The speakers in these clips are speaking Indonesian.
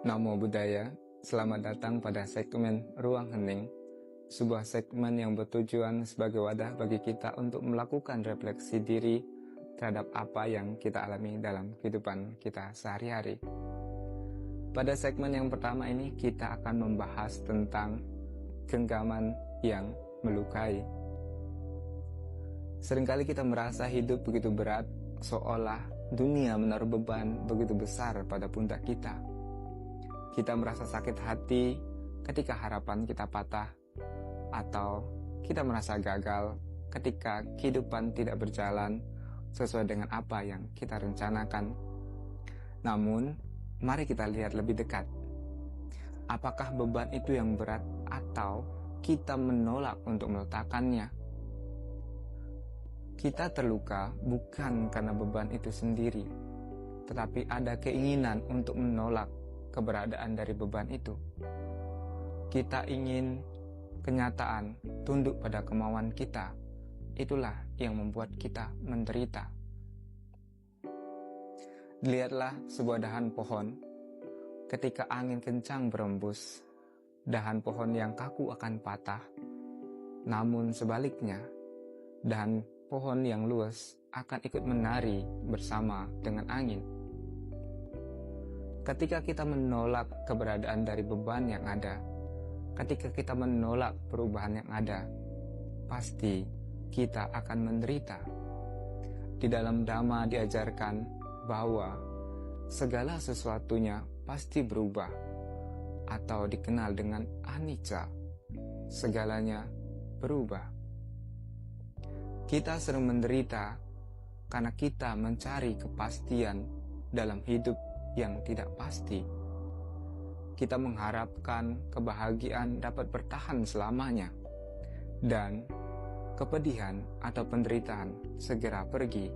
Namo Buddhaya, selamat datang pada segmen Ruang Hening, sebuah segmen yang bertujuan sebagai wadah bagi kita untuk melakukan refleksi diri terhadap apa yang kita alami dalam kehidupan kita sehari-hari. Pada segmen yang pertama ini kita akan membahas tentang genggaman yang melukai. Seringkali kita merasa hidup begitu berat, seolah dunia menaruh beban begitu besar pada pundak kita. Kita merasa sakit hati ketika harapan kita patah, atau kita merasa gagal ketika kehidupan tidak berjalan sesuai dengan apa yang kita rencanakan. Namun, mari kita lihat lebih dekat. Apakah beban itu yang berat atau kita menolak untuk meletakkannya? Kita terluka bukan karena beban itu sendiri, tetapi ada keinginan untuk menolak keberadaan dari beban itu. Kita ingin kenyataan tunduk pada kemauan kita. Itulah yang membuat kita menderita. Lihatlah sebuah dahan pohon. Ketika angin kencang berembus, dahan pohon yang kaku akan patah. Namun sebaliknya, dahan pohon yang luas akan ikut menari bersama dengan angin. Ketika kita menolak keberadaan dari beban yang ada, ketika kita menolak perubahan yang ada, pasti kita akan menderita. Di dalam Dhamma diajarkan bahwa segala sesuatunya pasti berubah, atau dikenal dengan anicca, segalanya berubah. Kita sering menderita karena kita mencari kepastian dalam hidup yang tidak pasti. Kita mengharapkan kebahagiaan dapat bertahan selamanya, dan kepedihan atau penderitaan segera pergi.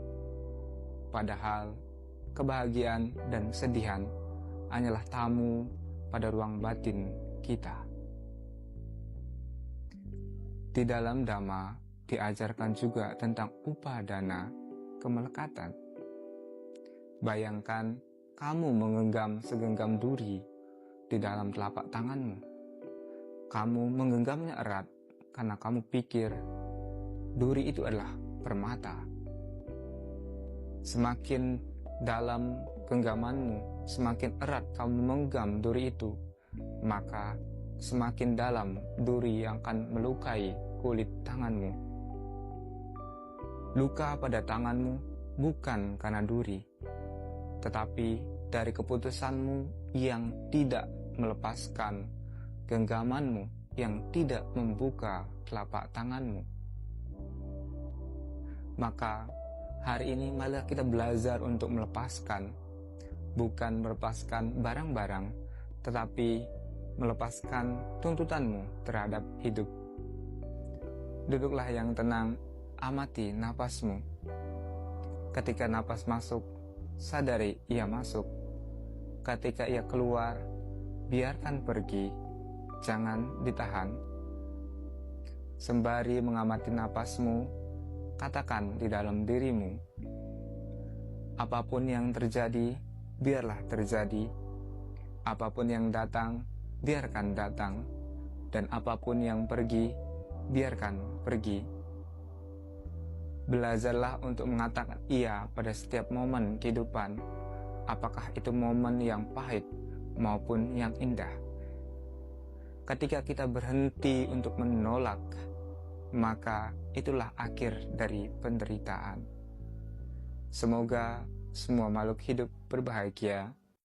Padahal kebahagiaan dan kesedihan hanyalah tamu pada ruang batin kita. Di dalam Dhamma diajarkan juga tentang upadana, kemelekatan. Bayangkan kamu menggenggam segenggam duri di dalam telapak tanganmu. Kamu menggenggamnya erat karena kamu pikir duri itu adalah permata. Semakin dalam genggamanmu, semakin erat kamu memegang duri itu, maka semakin dalam duri yang akan melukai kulit tanganmu. Luka pada tanganmu bukan karena duri, tetapi dari keputusanmu yang tidak melepaskan genggamanmu, yang tidak membuka telapak tanganmu. Maka hari ini malah kita belajar untuk melepaskan, bukan melepaskan barang-barang, tetapi melepaskan tuntutanmu terhadap hidup. Duduklah yang tenang, amati napasmu. Ketika napas masuk, sadari ia masuk. Ketika ia keluar, biarkan pergi, jangan ditahan. Sembari mengamati napasmu, katakan di dalam dirimu, apapun yang terjadi, biarlah terjadi. Apapun yang datang, biarkan datang. Dan apapun yang pergi, biarkan pergi. Belajarlah untuk mengatakan iya pada setiap momen kehidupan, apakah itu momen yang pahit maupun yang indah. Ketika kita berhenti untuk menolak, maka itulah akhir dari penderitaan. Semoga semua makhluk hidup berbahagia